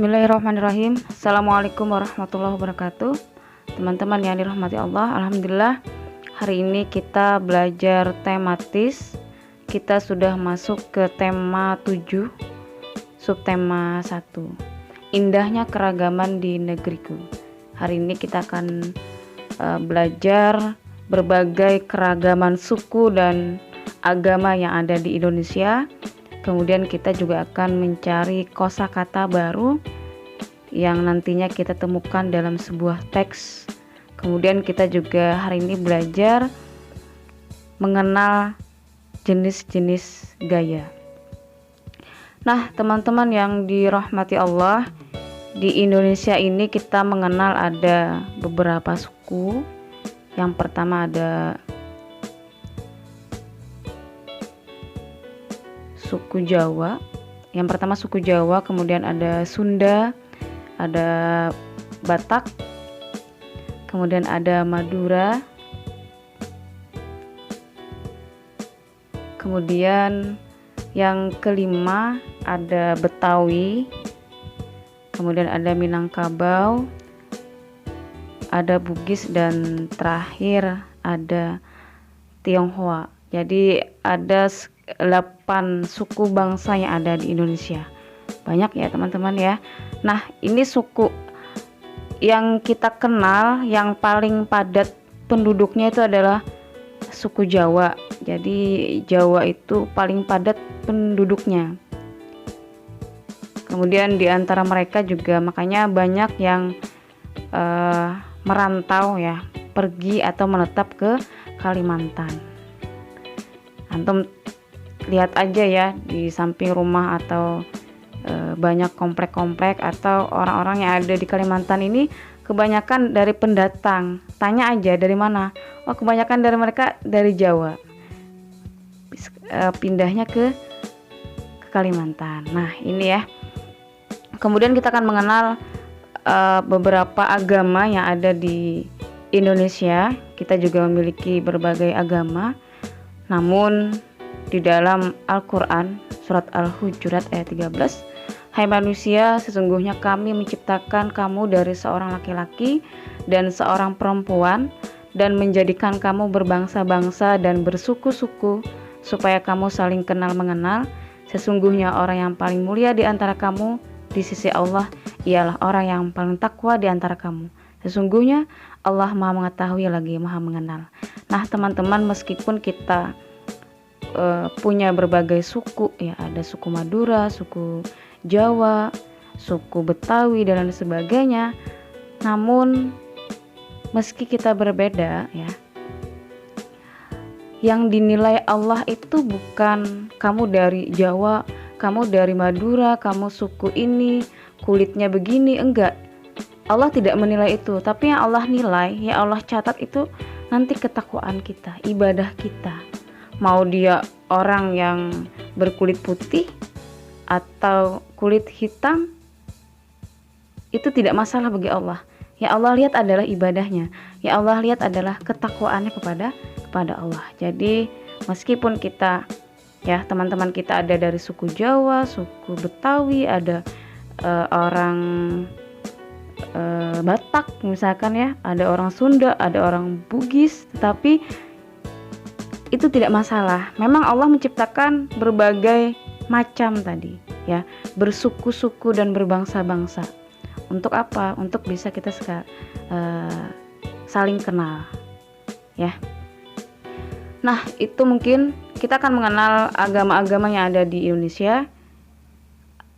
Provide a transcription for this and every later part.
Bismillahirrahmanirrahim. Assalamualaikum warahmatullahi wabarakatuh. Teman-teman yang dirahmati Allah, alhamdulillah hari ini kita belajar tematis. Kita sudah masuk ke tema 7, subtema 1. Indahnya keragaman di negeriku. Hari ini kita akan belajar berbagai keragaman suku dan agama yang ada di Indonesia. Kemudian kita juga akan mencari kosakata baru yang nantinya kita temukan dalam sebuah teks. Kemudian kita juga hari ini belajar mengenal jenis-jenis gaya. Nah, teman-teman yang dirahmati Allah, di Indonesia ini kita mengenal ada beberapa suku. Yang pertama ada suku Jawa. Yang pertama suku Jawa, kemudian ada Sunda, ada Batak, kemudian ada Madura, kemudian yang kelima ada Betawi, kemudian ada Minangkabau, ada Bugis, dan terakhir ada Tionghoa. Jadi ada 8 suku bangsa yang ada di Indonesia. Banyak ya teman-teman ya. Nah, ini suku yang kita kenal yang paling padat penduduknya itu adalah suku Jawa. Jadi Jawa itu paling padat penduduknya. Kemudian di antara mereka juga makanya banyak yang merantau ya, pergi atau menetap ke Kalimantan. Antum lihat aja ya di samping rumah atau banyak komplek-komplek atau orang-orang yang ada di Kalimantan ini kebanyakan dari pendatang. Tanya aja dari mana? Oh, kebanyakan dari mereka dari Jawa. Pindahnya ke Kalimantan. Nah, ini ya. Kemudian kita akan mengenal beberapa agama yang ada di Indonesia. Kita juga memiliki berbagai agama. Namun di dalam Al-Quran surat Al-Hujurat ayat 13, hai manusia, sesungguhnya kami menciptakan kamu dari seorang laki-laki dan seorang perempuan dan menjadikan kamu berbangsa-bangsa dan bersuku-suku supaya kamu saling kenal mengenal. Sesungguhnya orang yang paling mulia di antara kamu di sisi Allah ialah orang yang paling takwa di antara kamu. Sesungguhnya Allah Maha mengetahui lagi Maha mengenal. Nah, teman-teman, meskipun kita punya berbagai suku ya, ada suku Madura, suku Jawa, suku Betawi dan lain sebagainya, namun meski kita berbeda ya, yang dinilai Allah itu bukan kamu dari Jawa, kamu dari Madura, kamu suku ini, kulitnya begini, enggak. Allah tidak menilai itu, tapi yang Allah nilai, yang Allah catat itu nanti ketakwaan kita, ibadah kita. Mau dia orang yang berkulit putih atau kulit hitam, itu tidak masalah bagi Allah. Ya Allah lihat adalah ibadahnya. Ya Allah lihat adalah ketakwaannya kepada Allah. Jadi meskipun kita ya, teman-teman kita ada dari suku Jawa, suku Betawi, ada orang Batak misalkan ya, ada orang Sunda, ada orang Bugis, tetapi itu tidak masalah. Memang Allah menciptakan berbagai macam tadi ya, bersuku-suku dan berbangsa-bangsa. Untuk apa? Untuk bisa kita saling kenal ya. Nah, itu mungkin kita akan mengenal agama-agama yang ada di Indonesia.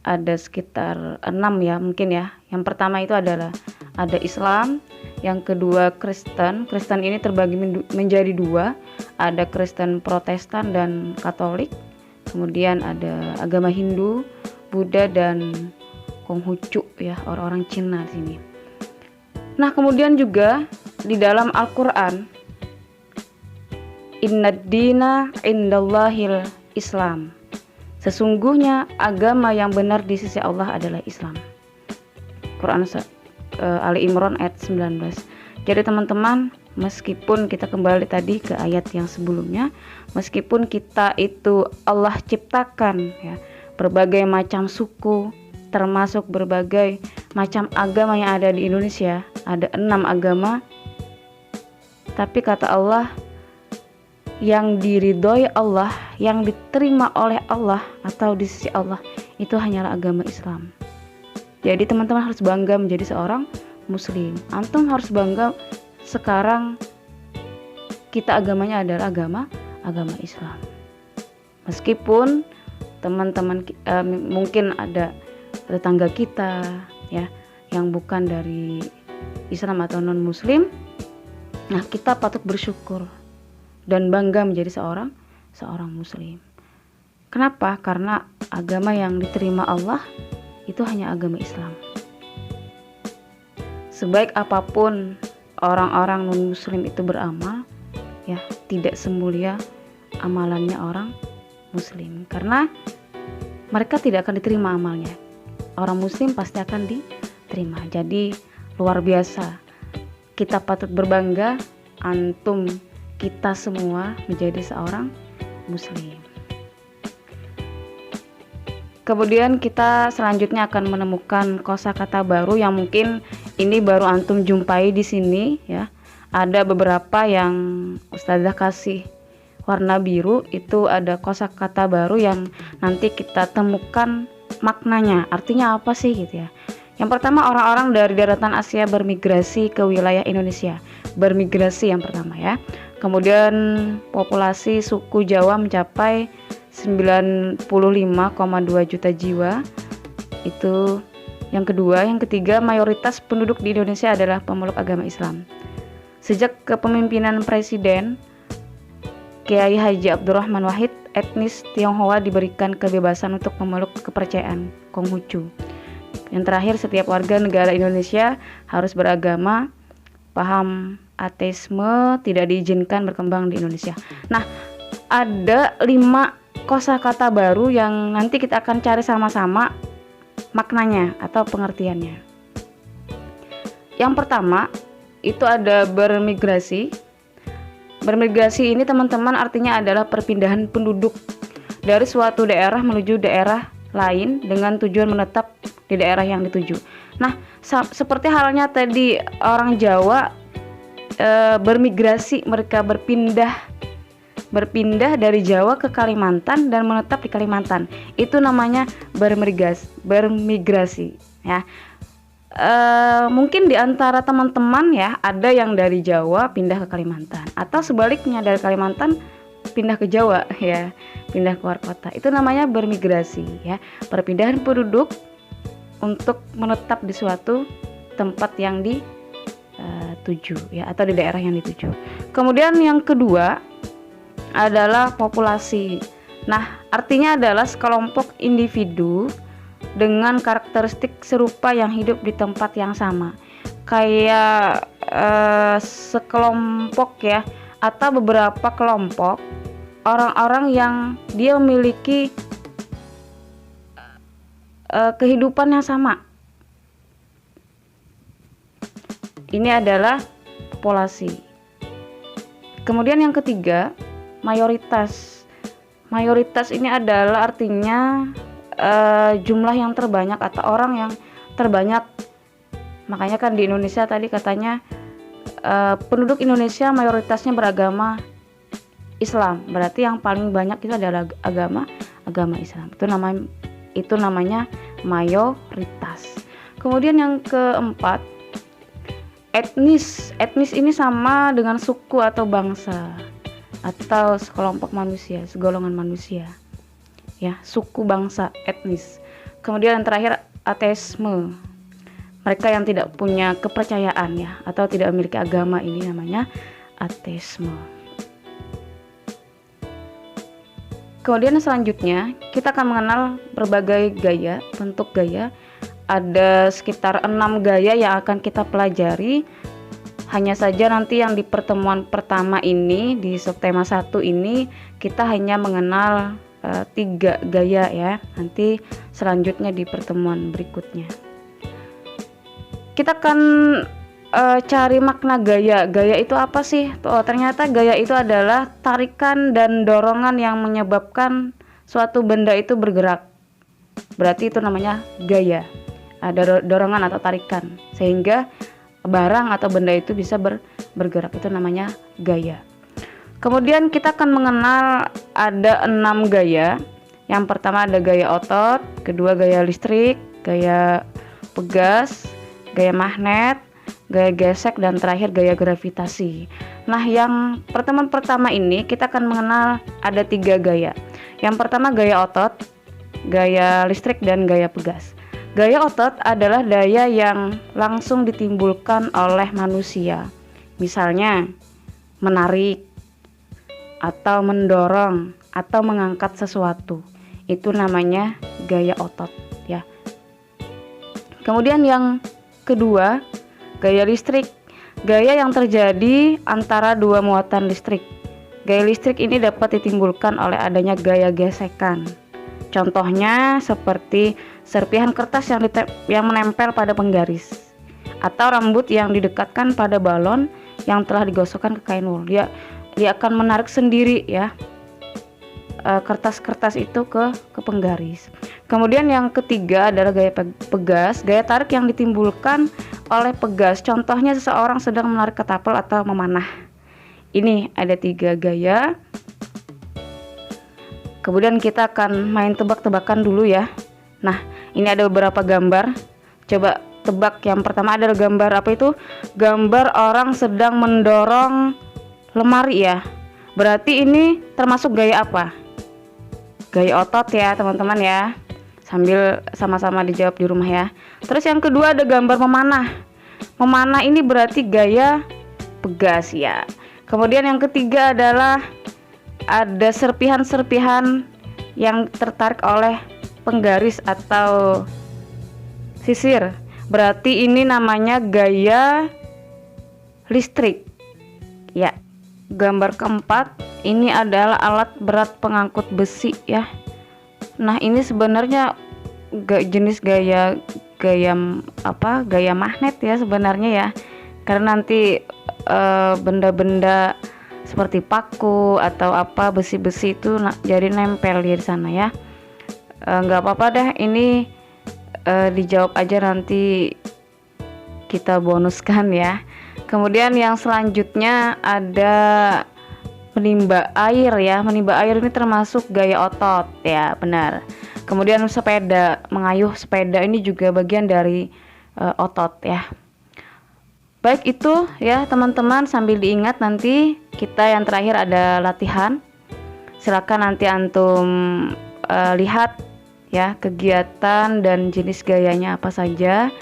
Ada sekitar 6 ya mungkin ya. Yang pertama itu adalah ada Islam, yang kedua Kristen. Kristen ini terbagi menjadi 2, ada Kristen Protestan dan Katolik. Kemudian ada agama Hindu, Buddha, dan Konghucu ya, orang-orang Cina di sini. Nah, kemudian juga di dalam Al-Qur'an, Innad dina indallahil Islam. Sesungguhnya agama yang benar di sisi Allah adalah Islam. Quran Ali Imran ayat 19. Jadi teman-teman, meskipun kita kembali tadi ke ayat yang sebelumnya, meskipun kita itu Allah ciptakan ya berbagai macam suku, termasuk berbagai macam agama yang ada di Indonesia, ada 6 agama. Tapi kata Allah, yang diridhoi Allah, yang diterima oleh Allah atau di sisi Allah, itu hanyalah agama Islam. Jadi teman-teman harus bangga menjadi seorang muslim. Antum harus bangga sekarang kita agamanya adalah agama Islam. Meskipun teman-teman mungkin ada tetangga kita ya yang bukan dari Islam atau non muslim, nah kita patut bersyukur dan bangga menjadi seorang muslim. Kenapa? Karena agama yang diterima Allah itu hanya agama Islam. Sebaik apapun orang-orang non muslim itu beramal, ya tidak semulia amalannya orang muslim, karena mereka tidak akan diterima amalnya. Orang muslim pasti akan diterima. Jadi luar biasa, kita patut berbangga, antum kita semua menjadi seorang muslim. Kemudian kita selanjutnya akan menemukan kosakata baru yang mungkin ini baru antum jumpai di sini ya. Ada beberapa yang Ustazah kasih warna biru, itu ada kosakata baru yang nanti kita temukan maknanya, artinya apa sih gitu ya. Yang pertama, orang-orang dari daratan Asia bermigrasi ke wilayah Indonesia. Bermigrasi yang pertama ya. Kemudian populasi suku Jawa mencapai 95,2 juta jiwa. Itu yang kedua. Yang ketiga, mayoritas penduduk di Indonesia adalah pemeluk agama Islam. Sejak kepemimpinan Presiden Kiai Haji Abdurrahman Wahid, etnis Tionghoa diberikan kebebasan untuk memeluk kepercayaan Konghucu. Yang terakhir, setiap warga negara Indonesia harus beragama. Paham ateisme tidak diizinkan berkembang di Indonesia. Nah, ada 5 kosakata baru yang nanti kita akan cari sama-sama maknanya atau pengertiannya. Yang pertama, itu ada bermigrasi. Bermigrasi ini teman-teman artinya adalah perpindahan penduduk dari suatu daerah menuju daerah lain dengan tujuan menetap di daerah yang dituju. Nah, seperti halnya tadi orang Jawa bermigrasi, mereka berpindah dari Jawa ke Kalimantan dan menetap di Kalimantan. Itu namanya bermigrasi ya. Mungkin di antara teman-teman ya ada yang dari Jawa pindah ke Kalimantan, atau sebaliknya dari Kalimantan pindah ke Jawa ya, pindah keluar kota. Itu namanya bermigrasi ya, perpindahan penduduk untuk menetap di suatu tempat yang dituju ya, atau di daerah yang dituju. Kemudian yang kedua adalah populasi. Nah, artinya adalah sekelompok individu dengan karakteristik serupa yang hidup di tempat yang sama, kayak sekelompok ya, atau beberapa kelompok orang-orang yang dia memiliki kehidupan yang sama. Ini adalah populasi. Kemudian yang ketiga, mayoritas. Mayoritas ini adalah artinya jumlah yang terbanyak atau orang yang terbanyak. Makanya kan di Indonesia tadi katanya penduduk Indonesia mayoritasnya beragama Islam. Berarti yang paling banyak itu adalah agama Islam. Itu namanya mayoritas. Kemudian yang keempat, etnis. Etnis ini sama dengan suku atau bangsa atau sekelompok manusia, segolongan manusia. Ya, suku, bangsa, etnis. Kemudian yang terakhir, ateisme. Mereka yang tidak punya kepercayaan ya, atau tidak memiliki agama, ini namanya ateisme. Kemudian selanjutnya kita akan mengenal berbagai gaya, bentuk gaya. Ada sekitar 6 gaya yang akan kita pelajari. Hanya saja nanti yang di pertemuan pertama ini, di subtema 1 ini, kita hanya mengenal 3 gaya ya. Nanti selanjutnya di pertemuan berikutnya kita akan cari makna gaya. Gaya itu apa sih? Ternyata gaya itu adalah tarikan dan dorongan yang menyebabkan suatu benda itu bergerak berarti itu namanya gaya. Ada dorongan atau tarikan sehingga barang atau benda itu bisa bergerak, itu namanya gaya. Kemudian kita akan mengenal ada 6 gaya. Yang pertama ada gaya otot, kedua gaya listrik, gaya pegas, gaya magnet, gaya gesek, dan terakhir gaya gravitasi. Nah, yang pertemuan pertama ini kita akan mengenal ada 3 gaya. Yang pertama gaya otot, gaya listrik, dan gaya pegas. Gaya otot adalah daya yang langsung ditimbulkan oleh manusia. Misalnya menarik atau mendorong atau mengangkat sesuatu. Itu namanya gaya otot ya. Kemudian yang kedua, gaya listrik. Gaya yang terjadi antara dua muatan listrik. Gaya listrik ini dapat ditimbulkan oleh adanya gaya gesekan. Contohnya seperti serpihan kertas yang menempel pada penggaris, atau rambut yang didekatkan pada balon yang telah digosokkan ke kain wol. Dia akan menarik sendiri ya kertas-kertas itu ke penggaris. Kemudian yang ketiga adalah gaya pegas. Gaya tarik yang ditimbulkan oleh pegas. Contohnya seseorang sedang menarik ketapel atau memanah. Ini ada 3 gaya. Kemudian kita akan main tebak-tebakan dulu ya. Nah, ini ada beberapa gambar. Coba tebak. Yang pertama adalah gambar apa itu? Gambar orang sedang mendorong lemari ya. Berarti ini termasuk gaya apa? Gaya otot ya teman-teman ya. Sambil sama-sama dijawab di rumah ya. Terus yang kedua ada gambar memanah. Memanah ini berarti gaya pegas ya. Kemudian yang ketiga adalah ada serpihan-serpihan yang tertarik oleh penggaris atau sisir. Berarti ini namanya gaya listrik. Ya. Gambar keempat ini adalah alat berat pengangkut besi ya. Nah, ini sebenarnya jenis gaya magnet ya sebenarnya ya. Karena nanti benda-benda seperti paku atau apa besi-besi itu jadi nempel di sana ya. Nggak apa-apa deh, ini dijawab aja nanti kita bonuskan ya. Kemudian yang selanjutnya ada menimba air ya. Menimba air ini termasuk gaya otot ya, benar. Kemudian sepeda, mengayuh sepeda ini juga bagian dari otot ya. Baik itu ya teman-teman, sambil diingat nanti kita yang terakhir ada latihan. Silakan nanti antum lihat ya kegiatan dan jenis gayanya apa saja.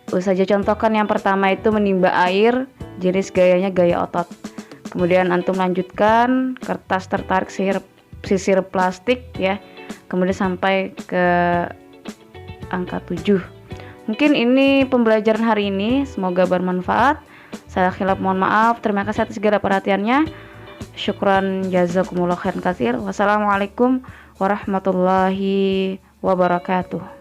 Saja contohkan yang pertama itu menimba air, jenis gayanya gaya otot. Kemudian antum lanjutkan kertas tertarik sisir plastik ya. Kemudian sampai ke angka 7. Mungkin ini pembelajaran hari ini, semoga bermanfaat. Saya khilaf mohon maaf. Terima kasih atas segala perhatiannya. Syukran jazakumullah khairan katsir. Wassalamualaikum warahmatullahi wabarakatuh.